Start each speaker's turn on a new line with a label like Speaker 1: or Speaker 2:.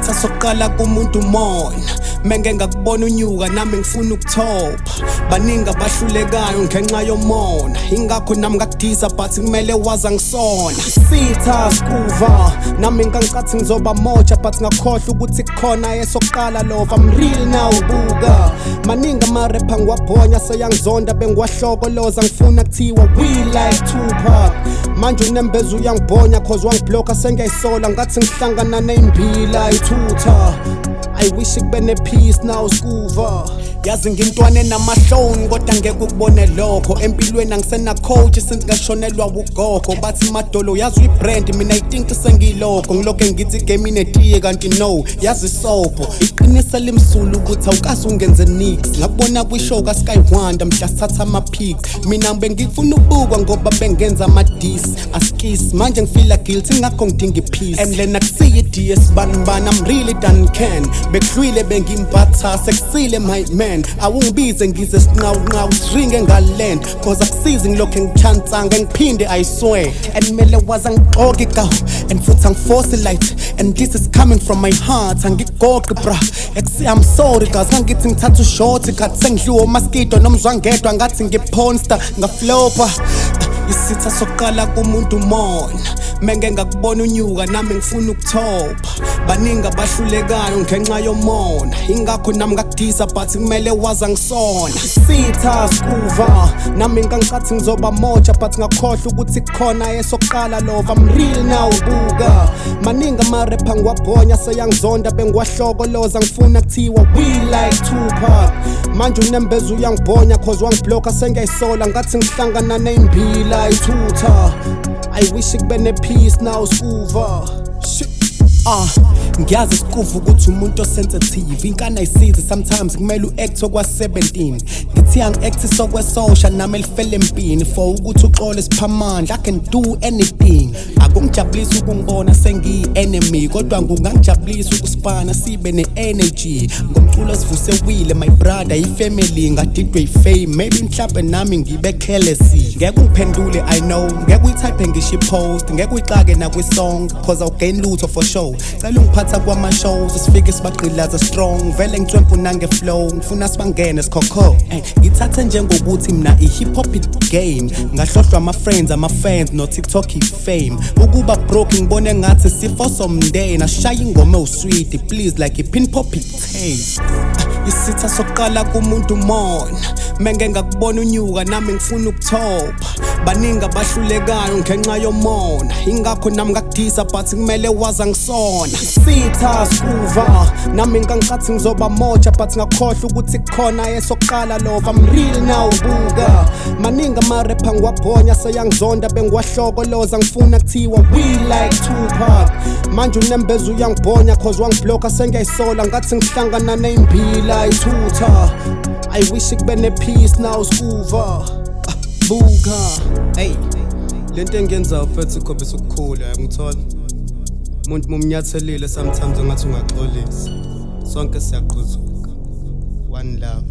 Speaker 1: Isitha sokuqala kumuntu umona menge ngakubona unyuka nami ngifuna ukuthoba baningi abahlulekayo ngenxa yomona ingakho nami ngakudisa but kumele waza ngisona isitha skuva nami ngangicathi ngizoba moja but ngakhohlwa ukuthi kukhona esokuqala lova I'm real now buka maningi amarepha ngiwabhonya seyangizonda bengiwahlokoloza ngifuna kuthiwa we like Tupac manje unembeza uyangibhonya cause wangiblocka sengiyayisola ngathi ngihlangana ney'mbila ithutha I wish ikube ne-peace now skuva yazi ngintwane namahloni kodwa ngeke ukubone lokho empilweni angisena-coach since ngashonelwa ugogo bathi madolo yazi uyi-brand mina I think sengilokho ngilokho ngithi igame inetiye kanti no yazi isobho iqinisa limsulu ukuthi awukazi ungenze nix ngakubona kwishow ka-Skywanda mhla sithatha ama-pics mina bengifuna ukubukwa ngoba bengenza ama-dis askis manje ngifila guilty ngakho ngidinga i-peace and lena kusiya i-DS banibani I'm really done can bekuhlwile bengimbatha sekusile my man awungibize ngize sinqawunqawu sringe ngaland cause akusizi ngilokho ngichansanga ngiphinde I swear and mele waza ngigqoke ka and futhi angiforce light and this is coming from my heart angigoqe bra I'm sorry guys ngithi ngithatha ushort kathi sengidliwa mosquito nomzwangedwa ngathi ngiponster ngaflopa isitha sokuqala kumuntu umona menge ngakubona unyuka nami ngifuna ukuthoba baningi abahlulekayo ngenxa yomona ingakho nami ngakudisa but kumele waza ngisona isitha skuva nami ngangicathi ngizoba moja but ngakhohlwa ukuthi kukhona esokuqala lova I'm real now buka maningi amarepha ngiwabhonya seyangizonda bengiwahlokoloza ngifuna kuthiwa we like Tupac manje unembeza uyangibhonya cause wangiblocka sengiyayisola ngathi ngihlangana ney'mbila ithutha I wish ikube ne-peace now skuva ngiyazi skuva ukuthi umuntu osensitive inkana ayisizi sometimes kumele u-act kwa-17 ngithi angi-act sokwesosha nami elifele empini for ukuthi uxole siphamandla I can do anything akungijabulisi ukungibona sengiyi-enemy kodwa kungangijabulisa ukusipana sibe ne-energy ngomculo sivuse wile my brother ifamily ngadidwe ifame maybe mhlawumbe nami ngibe carelessy ngeke ungiphendule I know ngeke uyithayiphe ngisho i-post ngeke uyixake nakwi-song cause awugain lutho for show cela ungiphatha kwama-shows sifike sibagqilaza strong vele ngitshwempu nange-flow ngifuna sibangene sikhokho ngithathe njengokuthi mina i-hip hop game ngahlohlwa ama-friends ama-fans no-TikTok i-fame ukuba broke ngibone ngathi sifo somndeni ashaya ingoma ewusweet please like i-pin pop it-taste isitha sokuqala kumuntu umona menge ngakubona unyuka nami ngifuna ukuthoba baningi abahlulekayo ngenxa yomona ingakho nami ngakudisa but kumele waza ngisona isitha skuva nami ngangicathi ngizoba moja but ngakhohlwa ukuthi kukhona esokuqala lova I'm real now buka maningi amarepha ngiwabhonya seyangizonda bengiwahlokoloza ngifuna kuthiwa we like Tupac manje unembeza uyangibhonya cause wangiblocka sengiyayisola ngathi ngihlangana ney'mbila ithutha I wish ikube ne-peace now skuva buka hey lento engiyenzayo futhi ikhombisa ukukhula ngithola umuntu mumnyathelile sometimes ngathi ungaxolisa sonke siyaqhuzuka one love